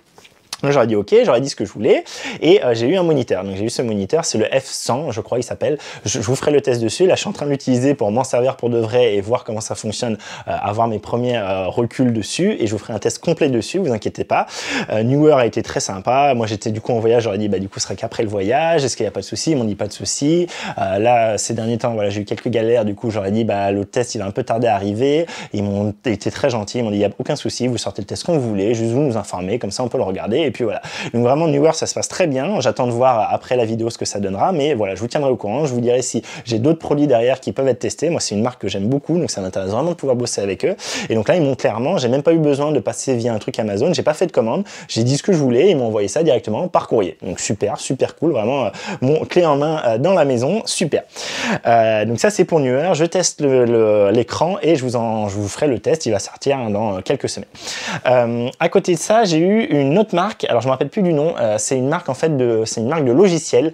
J'aurais dit ok, j'aurais dit ce que je voulais et j'ai eu un moniteur. Donc j'ai eu ce moniteur, c'est le F100, je crois il s'appelle. Je vous ferai le test dessus. Là, je suis en train de l'utiliser pour m'en servir pour de vrai et voir comment ça fonctionne, avoir mes premiers reculs dessus et je vous ferai un test complet dessus, vous inquiétez pas. Neewer a été très sympa. Moi, j'étais du coup en voyage, j'aurais dit bah du coup ce sera qu'après le voyage. Est-ce qu'il n'y a pas de souci? Ils m'ont dit pas de souci. Là, ces derniers temps, voilà, j'ai eu quelques galères. Du coup, j'aurais dit bah le test il va un peu tarder à arriver. Ils m'ont été très gentils. Ils m'ont dit il y a aucun souci, vous sortez le test quand vous voulez, juste vous nous informer, comme ça on peut le regarder. Et puis voilà. Donc vraiment Neewer ça se passe très bien. J'attends de voir après la vidéo ce que ça donnera, mais voilà, je vous tiendrai au courant. Je vous dirai si j'ai d'autres produits derrière qui peuvent être testés. Moi c'est une marque que j'aime beaucoup, donc ça m'intéresse vraiment de pouvoir bosser avec eux. Et donc là ils m'ont clairement, j'ai même pas eu besoin de passer via un truc Amazon. J'ai pas fait de commande. J'ai dit ce que je voulais. Ils m'ont envoyé ça directement par courrier. Donc super cool, vraiment mon clé en main dans la maison, super. Donc ça c'est pour Neewer. Je teste l'écran et je vous ferai le test. Il va sortir dans quelques semaines. À côté de ça, j'ai eu une autre marque. Alors je me rappelle plus du nom, c'est une marque en fait c'est une marque de logiciel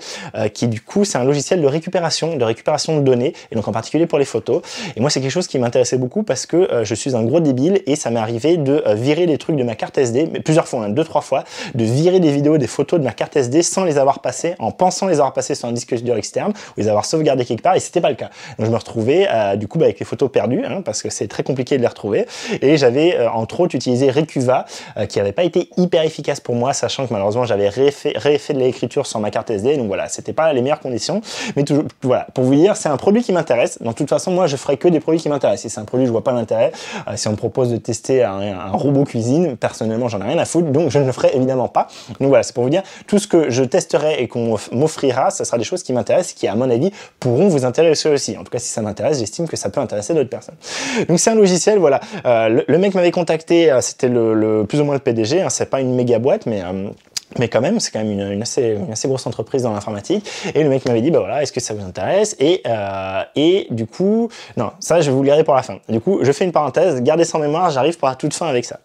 qui du coup c'est un logiciel de récupération de données et donc en particulier pour les photos. Et moi c'est quelque chose qui m'intéressait beaucoup parce que je suis un gros débile et ça m'est arrivé de virer des trucs de ma carte SD, mais plusieurs fois, hein, 2-3 fois, de virer des vidéos, des photos de ma carte SD sans les avoir passées, en pensant les avoir passées sur un disque dur externe ou les avoir sauvegardées quelque part et c'était pas le cas. Donc je me retrouvais du coup avec les photos perdues hein, parce que c'est très compliqué de les retrouver et j'avais entre autres utilisé Recuva qui n'avait pas été hyper efficace pour moi, sachant que malheureusement j'avais réfait de l'écriture sur ma carte SD, donc voilà, c'était pas les meilleures conditions, mais toujours, voilà, pour vous dire, c'est un produit qui m'intéresse. De toute façon, moi je ferai que des produits qui m'intéressent. Si c'est un produit, je vois pas l'intérêt. Si on me propose de tester un robot cuisine, personnellement j'en ai rien à foutre, donc je ne le ferai évidemment pas. Donc voilà, c'est pour vous dire, tout ce que je testerai et qu'on m'offrira, ça sera des choses qui m'intéressent, qui à mon avis pourront vous intéresser aussi. En tout cas, si ça m'intéresse, j'estime que ça peut intéresser d'autres personnes. Donc c'est un logiciel, voilà. Le mec m'avait contacté, c'était plus ou moins le PDG, hein, c'est pas une méga boîte, mais quand même, c'est quand même une assez grosse entreprise dans l'informatique. Et le mec m'avait dit, bah voilà, est-ce que ça vous intéresse? Et du coup, non, ça je vais vous le garder pour la fin. Du coup, je fais une parenthèse, gardez ça en mémoire, j'arrive pour la toute fin avec ça.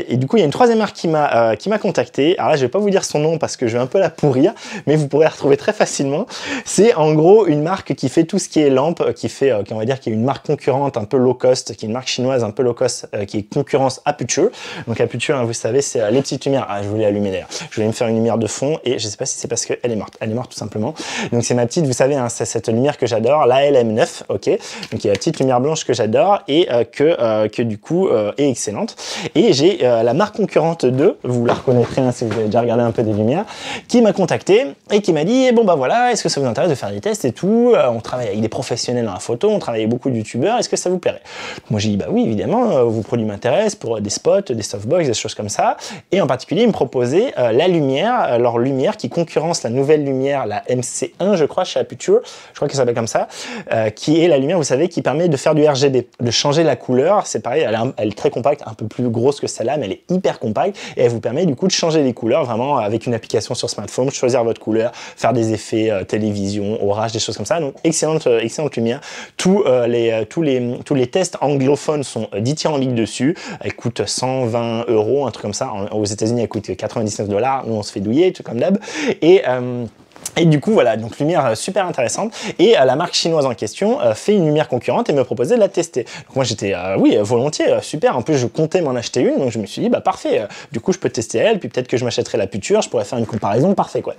Et du coup, il y a une troisième marque qui m'a contacté. Alors là, je vais pas vous dire son nom parce que je vais un peu la pourrir, mais vous pourrez la retrouver très facilement. C'est en gros une marque qui fait tout ce qui est lampe, qui fait, on va dire, qui est une marque concurrente un peu low cost, qui est une marque chinoise un peu low cost, qui est concurrence Aputure. Donc Aputure, hein, vous savez, c'est les petites lumières. Ah, je voulais allumer d'ailleurs. Je voulais me faire une lumière de fond et je sais pas si c'est parce qu'elle est morte. Elle est morte tout simplement. Donc c'est ma petite, vous savez, hein, c'est cette lumière que j'adore, la LM9, ok. Donc il y a la petite lumière blanche que j'adore et que du coup est excellente. Et j'ai la marque concurrente d'eux, vous la reconnaîtrez hein, si vous avez déjà regardé un peu des lumières, qui m'a contacté et qui m'a dit bon bah voilà, est-ce que ça vous intéresse de faire des tests et tout, on travaille avec des professionnels dans la photo, on travaille avec beaucoup de youtubeurs, est-ce que ça vous plairait? Moi j'ai dit bah oui évidemment, vos produits m'intéressent pour des spots, des softbox, des choses comme ça. Et en particulier ils me proposaient la lumière, leur lumière qui concurrence la nouvelle lumière, la MC1 je crois chez Aputure, je crois qu'elle s'appelle comme ça, qui est la lumière vous savez qui permet de faire du RGB, de changer la couleur. C'est pareil, elle est très compacte, un peu plus grosse que celle-là, mais elle est hyper compacte et elle vous permet du coup de changer les couleurs vraiment avec une application sur smartphone, choisir votre couleur, faire des effets télévision, orage, des choses comme ça. Donc excellente lumière. Tous les tests anglophones sont dithyrambiques dessus. Elle coûte 120 €, un truc comme ça. Aux États-Unis, elle coûte 99 $. Nous, on se fait douiller, tout comme d'hab. Et du coup, voilà, donc lumière super intéressante. Et la marque chinoise en question fait une lumière concurrente et me proposait de la tester. Donc moi, j'étais, oui, volontiers, super. En plus, je comptais m'en acheter une, donc je me suis dit, bah parfait. Du coup, je peux tester elle, puis peut-être que je m'achèterai la Aputure, je pourrais faire une comparaison, parfait, quoi.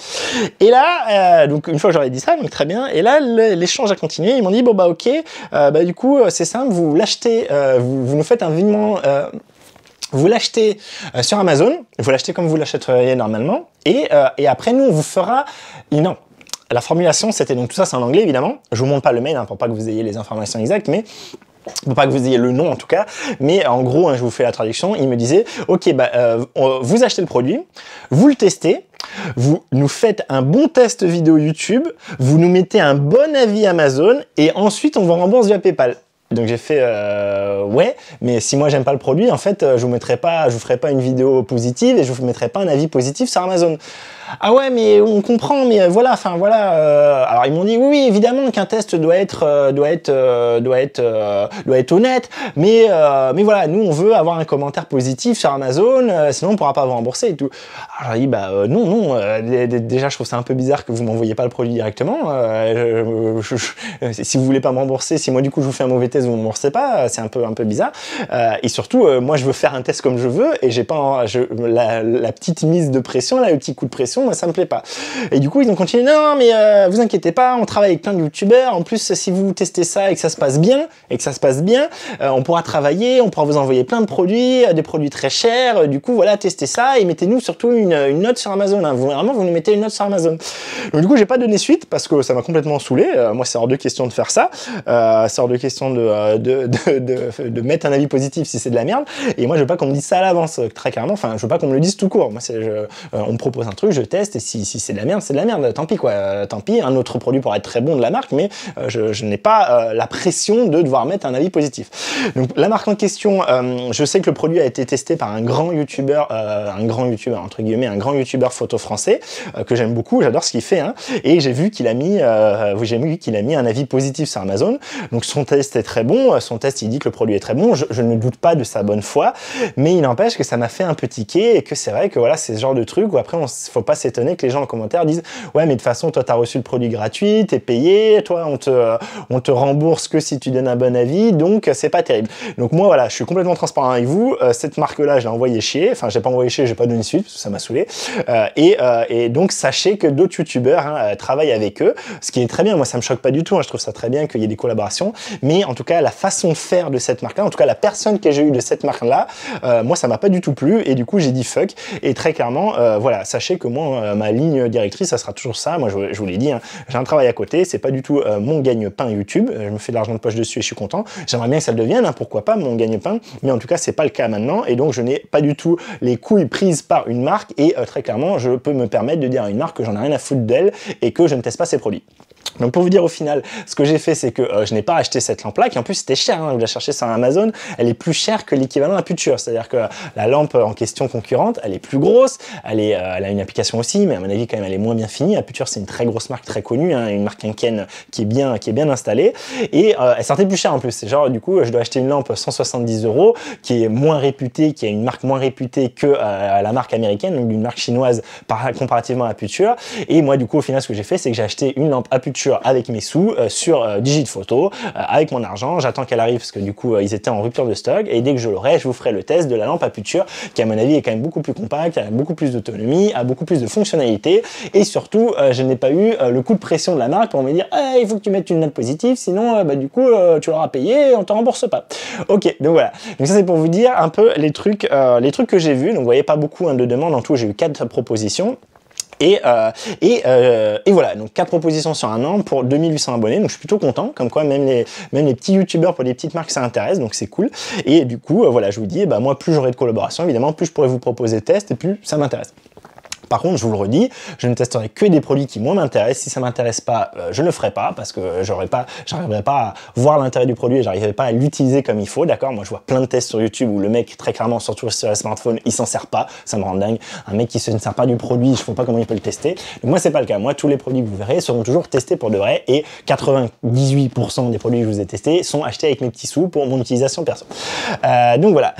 Et là, donc une fois que j'aurais dit ça, donc très bien. Et là, l'échange a continué. Ils m'ont dit, bon bah ok, bah du coup, c'est simple, vous l'achetez, vous nous faites un virement. Vous l'achetez sur Amazon, vous l'achetez comme vous l'achèteriez normalement, et après nous on vous fera... Non, la formulation c'était donc tout ça c'est en anglais évidemment, je vous montre pas le mail hein, pour pas que vous ayez les informations exactes, mais pour pas que vous ayez le nom en tout cas, mais en gros hein, je vous fais la traduction, il me disait ok bah vous achetez le produit, vous le testez, vous nous faites un bon test vidéo YouTube, vous nous mettez un bon avis Amazon et ensuite on vous rembourse via PayPal. Donc j'ai fait ouais, mais si moi j'aime pas le produit, en fait, je vous ferai pas une vidéo positive et je vous mettrai pas un avis positif sur Amazon. Ah ouais, mais on comprend, mais voilà, enfin voilà. Alors ils m'ont dit oui, évidemment qu'un test doit être honnête, mais voilà, nous on veut avoir un commentaire positif sur Amazon, sinon on pourra pas vous rembourser et tout. Alors j'ai dit bah non, déjà je trouve ça un peu bizarre que vous m'envoyez pas le produit directement. Si vous voulez pas me rembourser, si moi du coup je vous fais un mauvais test, vous me remboursez pas, c'est un peu bizarre. Et surtout, moi je veux faire un test comme je veux et j'ai pas la petite mise de pression, là, le petit coup de pression. Moi ça me plaît pas. Et du coup ils ont continué, non mais vous inquiétez pas, on travaille avec plein de youtubeurs, en plus si vous testez ça et que ça se passe bien, on pourra travailler, on pourra vous envoyer plein de produits, des produits très chers, du coup voilà, testez ça et mettez-nous surtout une note sur Amazon, hein. Vraiment vous nous mettez une note sur Amazon. Donc du coup j'ai pas donné suite parce que ça m'a complètement saoulé, moi c'est hors de question de faire ça, c'est hors de question de mettre un avis positif si c'est de la merde, et moi je veux pas qu'on me dise ça à l'avance, très clairement, enfin je veux pas qu'on me le dise tout court, moi on me propose un truc, je teste, et si c'est de la merde, c'est de la merde, tant pis quoi, tant pis, un autre produit pourrait être très bon de la marque, mais je n'ai pas la pression de devoir mettre un avis positif. Donc la marque en question, je sais que le produit a été testé par un grand youtubeur entre guillemets, un grand youtubeur photo français, que j'aime beaucoup, j'adore ce qu'il fait, hein, et j'ai vu qu'il a mis un avis positif sur Amazon, donc son test est très bon, son test il dit que le produit est très bon, je ne doute pas de sa bonne foi, mais il n'empêche que ça m'a fait un peu tiquer, et que c'est vrai que voilà, c'est ce genre de truc où après faut pas s'étonner que les gens en commentaire disent ouais mais de toute façon toi t'as reçu le produit gratuit, t'es payé, toi on te rembourse que si tu donnes un bon avis, donc c'est pas terrible. Donc moi voilà, je suis complètement transparent avec vous, cette marque là je l'ai envoyé chier, enfin j'ai pas envoyé chier, j'ai pas donné suite parce que ça m'a saoulé, et donc sachez que d'autres youtubeurs hein, travaillent avec eux, ce qui est très bien, moi ça me choque pas du tout, hein, je trouve ça très bien qu'il y ait des collaborations, mais en tout cas la façon de faire de cette marque là, en tout cas la personne que j'ai eue de cette marque là, moi ça m'a pas du tout plu, et du coup j'ai dit fuck, et très clairement voilà, sachez que moi ma ligne directrice ça sera toujours ça, moi je vous l'ai dit, hein, j'ai un travail à côté, c'est pas du tout mon gagne-pain YouTube, je me fais de l'argent de poche dessus et je suis content, j'aimerais bien que ça le devienne, hein, pourquoi pas mon gagne-pain, mais en tout cas c'est pas le cas maintenant, et donc je n'ai pas du tout les couilles prises par une marque, et très clairement je peux me permettre de dire à une marque que j'en ai rien à foutre d'elle et que je ne teste pas ses produits. Donc pour vous dire au final, ce que j'ai fait, c'est que je n'ai pas acheté cette lampe-là, qui en plus c'était cher, hein, je l'ai cherché sur Amazon, elle est plus chère que l'équivalent Aputure, c'est-à-dire que la lampe en question concurrente, elle est plus grosse, elle a une application aussi, mais à mon avis quand même elle est moins bien finie. Aputure c'est une très grosse marque très connue, hein, une marque Kenken qui est bien installée, et elle sortait plus cher en plus, c'est genre du coup je dois acheter une lampe 170 € qui est moins réputée, qui a une marque moins réputée que la marque américaine, donc une marque chinoise comparativement à Aputure, et moi du coup au final ce que j'ai fait, c'est que j'ai acheté une lampe Aputure avec mes sous sur Digiphoto, avec mon argent. J'attends qu'elle arrive parce que du coup ils étaient en rupture de stock, et dès que je l'aurai, je vous ferai le test de la lampe Aputure qui à mon avis est quand même beaucoup plus compacte, a beaucoup plus d'autonomie, a beaucoup plus de fonctionnalités, et surtout je n'ai pas eu le coup de pression de la marque pour me dire hey, il faut que tu mettes une note positive sinon du coup tu l'auras payé et on te rembourse pas. Ok, donc voilà, donc ça c'est pour vous dire un peu les trucs que j'ai vus. Donc vous voyez, pas beaucoup de demandes, en tout j'ai eu 4 propositions. Et voilà, donc 4 propositions sur un an pour 2800 abonnés, donc je suis plutôt content, comme quoi même les petits youtubeurs pour des petites marques ça intéresse, donc c'est cool. Et du coup, voilà, je vous dis, moi plus j'aurai de collaboration, évidemment, plus je pourrai vous proposer des tests, et plus ça m'intéresse. Par contre, je vous le redis, je ne testerai que des produits qui moi m'intéressent. Si ça m'intéresse pas, je ne le ferai pas parce que j'arriverai pas à voir l'intérêt du produit et j'arriverai pas à l'utiliser comme il faut, d'accord? Moi, je vois plein de tests sur YouTube où le mec, très clairement, surtout sur le smartphone, il s'en sert pas. Ça me rend dingue. Un mec qui ne sert pas du produit, je ne vois pas comment il peut le tester. Donc moi, c'est pas le cas. Moi, tous les produits que vous verrez seront toujours testés pour de vrai, et 98% des produits que je vous ai testés sont achetés avec mes petits sous pour mon utilisation perso. Donc voilà.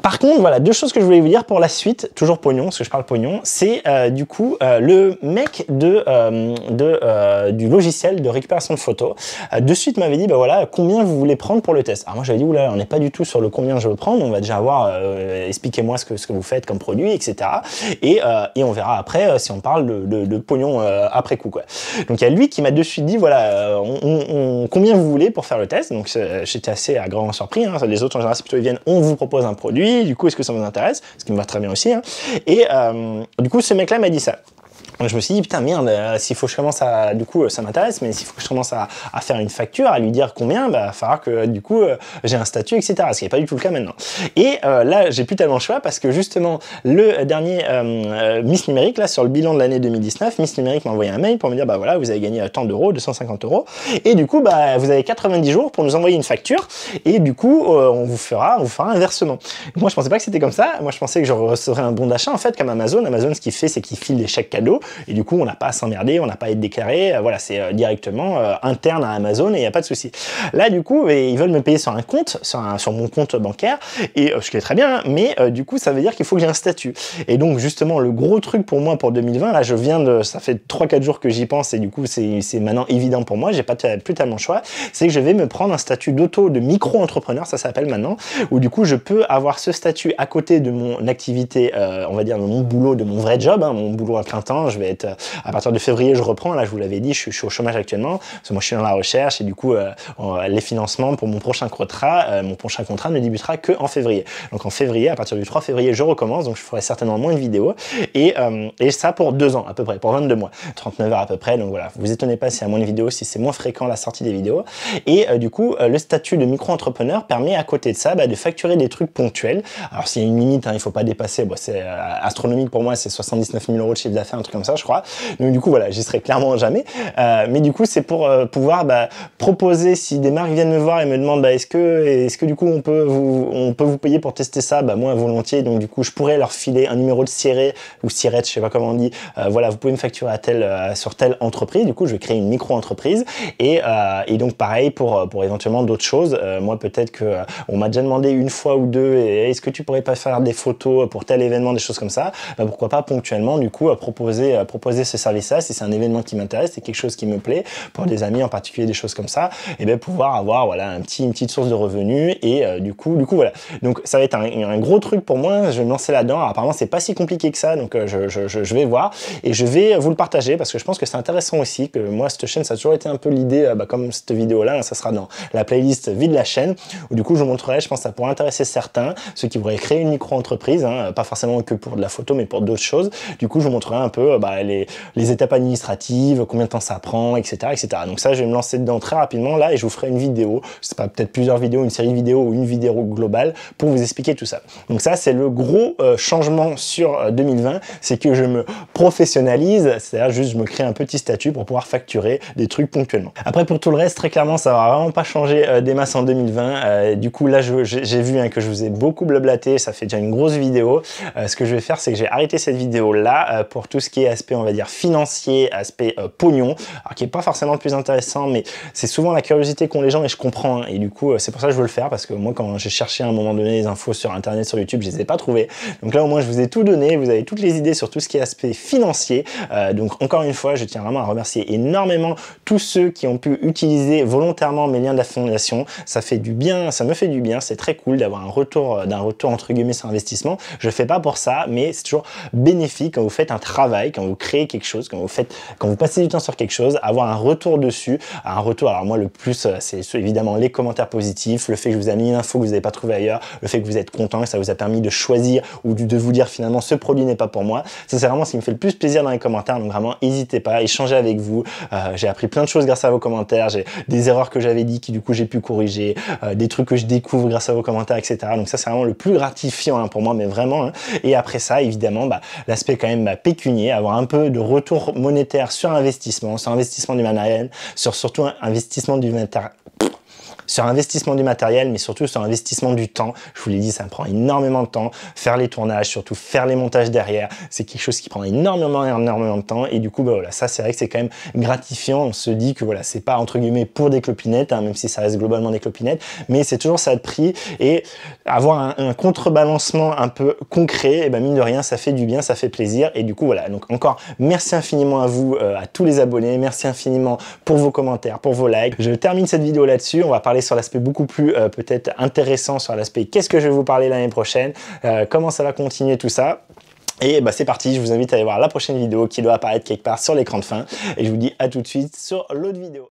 Par contre, voilà, 2 choses que je voulais vous dire pour la suite, toujours pognon, parce que je parle pognon, c'est du coup le mec du logiciel de récupération de photos. De suite m'avait dit, voilà, combien vous voulez prendre pour le test. Alors moi j'avais dit, oula, on n'est pas du tout sur le combien je veux prendre, on va déjà voir, expliquez-moi ce que vous faites comme produit, etc. Et on verra après si on parle de pognon après coup, quoi. Donc il y a lui qui m'a de suite dit, voilà, combien vous voulez pour faire le test. Donc j'étais assez à grand surpris, hein. Les autres en général c'est plutôt ils viennent, on vous propose un produit. Du coup, est-ce que ça vous intéresse? Ce qui me va très bien aussi, hein. Et du coup, ce mec-là m'a dit ça. Donc je me suis dit, putain, merde, s'il faut que je commence à... Du coup, ça m'intéresse, mais s'il faut que je commence à faire une facture, à lui dire combien, il va falloir que, du coup, j'ai un statut, etc. Ce qui n'est pas du tout le cas maintenant. Et là, j'ai plus tellement le choix parce que, justement, le dernier Miss Numérique, là, sur le bilan de l'année 2019, Miss Numérique m'a envoyé un mail pour me dire, voilà, vous avez gagné tant d'euros, 250 €. Et du coup, vous avez 90 jours pour nous envoyer une facture. Et du coup, on vous fera un versement. Moi, je pensais pas que c'était comme ça. Moi, je pensais que je recevrais un bon d'achat, en fait, comme Amazon. Amazon, ce qu'il fait, c'est qu'il file des chèques cadeaux. Et du coup, on n'a pas à s'emmerder, on n'a pas à être déclaré. Voilà, c'est directement interne à Amazon et il n'y a pas de souci. Là, du coup, ils veulent me payer sur un compte, sur mon compte bancaire, et ce qui est très bien, mais du coup, ça veut dire qu'il faut que j'ai un statut. Et donc, justement, le gros truc pour moi pour 2020, là, ça fait 3-4 jours que j'y pense, et du coup, c'est maintenant évident pour moi, j'ai plus tellement le choix, c'est que je vais me prendre un statut de micro-entrepreneur, ça s'appelle maintenant, où du coup, je peux avoir ce statut à côté de mon activité, on va dire, de mon boulot, de mon vrai job, hein, mon boulot à plein temps. Je vais être, à partir de février, je reprends. Là, je vous l'avais dit, je suis au chômage actuellement. Parce que moi, je suis dans la recherche et du coup, les financements pour mon prochain contrat ne débutera que en février. Donc en février, à partir du 3 février, je recommence. Donc je ferai certainement moins de vidéos. Et ça pour 2 ans à peu près, pour 22 mois. 39 heures à peu près. Donc voilà, vous étonnez pas s'il y a moins de vidéos, si c'est moins fréquent la sortie des vidéos. Et du coup, le statut de micro-entrepreneur permet à côté de ça de facturer des trucs ponctuels. Alors s'il y a une limite, hein, il ne faut pas dépasser, c'est astronomique pour moi, c'est 79 000 € de chiffre d'affaires, un truc comme ça, je crois. Donc du coup, voilà, j'y serai clairement jamais. Mais du coup, c'est pour pouvoir proposer, si des marques viennent me voir et me demandent est-ce que du coup on peut vous payer pour tester ça, moi volontiers. Donc du coup, je pourrais leur filer un numéro de siret ou sirette, je sais pas comment on dit. Voilà, vous pouvez me facturer sur telle entreprise. Du coup, je vais créer une micro-entreprise et donc pareil pour éventuellement d'autres choses. Moi, peut-être que on m'a déjà demandé une fois ou deux, est-ce que tu pourrais pas faire des photos pour tel événement, des choses comme ça. Pourquoi pas ponctuellement, du coup, proposer ce service-là, si c'est un événement qui m'intéresse, c'est quelque chose qui me plaît, pour des amis en particulier, des choses comme ça, et bien pouvoir avoir voilà une petite source de revenus. Et du coup voilà. Donc ça va être un gros truc pour moi. Je vais me lancer là-dedans. Apparemment, c'est pas si compliqué que ça, donc je vais voir et je vais vous le partager parce que je pense que c'est intéressant aussi. Que moi, cette chaîne, ça a toujours été un peu l'idée, comme cette vidéo-là, ça sera dans la playlist vie de la chaîne, où du coup, je vous montrerai, je pense que ça pourrait intéresser certains, ceux qui voudraient créer une micro-entreprise, hein, pas forcément que pour de la photo, mais pour d'autres choses. Du coup, je vous montrerai un peu les étapes administratives, combien de temps ça prend, etc., etc. Donc ça, je vais me lancer dedans très rapidement là et je vous ferai une vidéo, je sais pas, peut-être plusieurs vidéos, une série de vidéos ou une vidéo globale pour vous expliquer tout ça. Donc ça, c'est le gros changement sur 2020, c'est que je me professionnalise, c'est-à-dire juste je me crée un petit statut pour pouvoir facturer des trucs ponctuellement. Après, pour tout le reste, très clairement, ça va vraiment pas changer des masses en 2020. Du coup, là, j'ai vu que je vous ai beaucoup blablaté, ça fait déjà une grosse vidéo. Ce que je vais faire, c'est que je vais arrêter cette vidéo là pour tout ce qui est aspect, on va dire, financier, aspect pognon, alors qui est pas forcément le plus intéressant, mais c'est souvent la curiosité qu'ont les gens et je comprends, hein. Et du coup, c'est pour ça que je veux le faire, parce que moi, quand j'ai cherché à un moment donné les infos sur internet, sur YouTube, je les ai pas trouvées. Donc là, au moins, je vous ai tout donné, vous avez toutes les idées sur tout ce qui est aspect financier. Donc encore une fois, je tiens vraiment à remercier énormément tous ceux qui ont pu utiliser volontairement mes liens d'affiliation. Ça fait du bien, ça me fait du bien, c'est très cool d'avoir un retour entre guillemets sur investissement. Je le fais pas pour ça, mais c'est toujours bénéfique quand vous faites un travail, quand vous créez quelque chose, quand vous passez du temps sur quelque chose, avoir un retour dessus, un retour. Alors moi, le plus, c'est évidemment les commentaires positifs, le fait que je vous ai mis une info que vous n'avez pas trouvé ailleurs, le fait que vous êtes content, que ça vous a permis de choisir ou de vous dire finalement ce produit n'est pas pour moi. Ça, c'est vraiment ce qui me fait le plus plaisir dans les commentaires. Donc vraiment, n'hésitez pas à échanger avec vous. J'ai appris plein de choses grâce à vos commentaires. J'ai des erreurs que j'avais dit qui du coup j'ai pu corriger, des trucs que je découvre grâce à vos commentaires, etc. Donc ça, c'est vraiment le plus gratifiant, hein, pour moi, mais vraiment, hein. Et après ça, évidemment, l'aspect quand même pécunier, avoir un peu de retour monétaire sur investissement du matériel, surtout un investissement du matériel. Sur investissement du matériel, mais surtout sur investissement du temps. Je vous l'ai dit, ça me prend énormément de temps. Faire les tournages, surtout faire les montages derrière, c'est quelque chose qui prend énormément de temps. Et du coup, voilà, ça, c'est vrai que c'est quand même gratifiant. On se dit que voilà, c'est pas entre guillemets pour des clopinettes, hein, même si ça reste globalement des clopinettes, mais c'est toujours ça de prix. Et avoir un contrebalancement un peu concret, et mine de rien, ça fait du bien, ça fait plaisir. Et du coup, voilà. Donc encore, merci infiniment à vous, à tous les abonnés. Merci infiniment pour vos commentaires, pour vos likes. Je termine cette vidéo là-dessus. On va parler sur l'aspect beaucoup plus peut-être intéressant, sur l'aspect qu'est-ce que je vais vous parler l'année prochaine, comment ça va continuer tout ça. Et c'est parti, je vous invite à aller voir la prochaine vidéo qui doit apparaître quelque part sur l'écran de fin. Et je vous dis à tout de suite sur l'autre vidéo.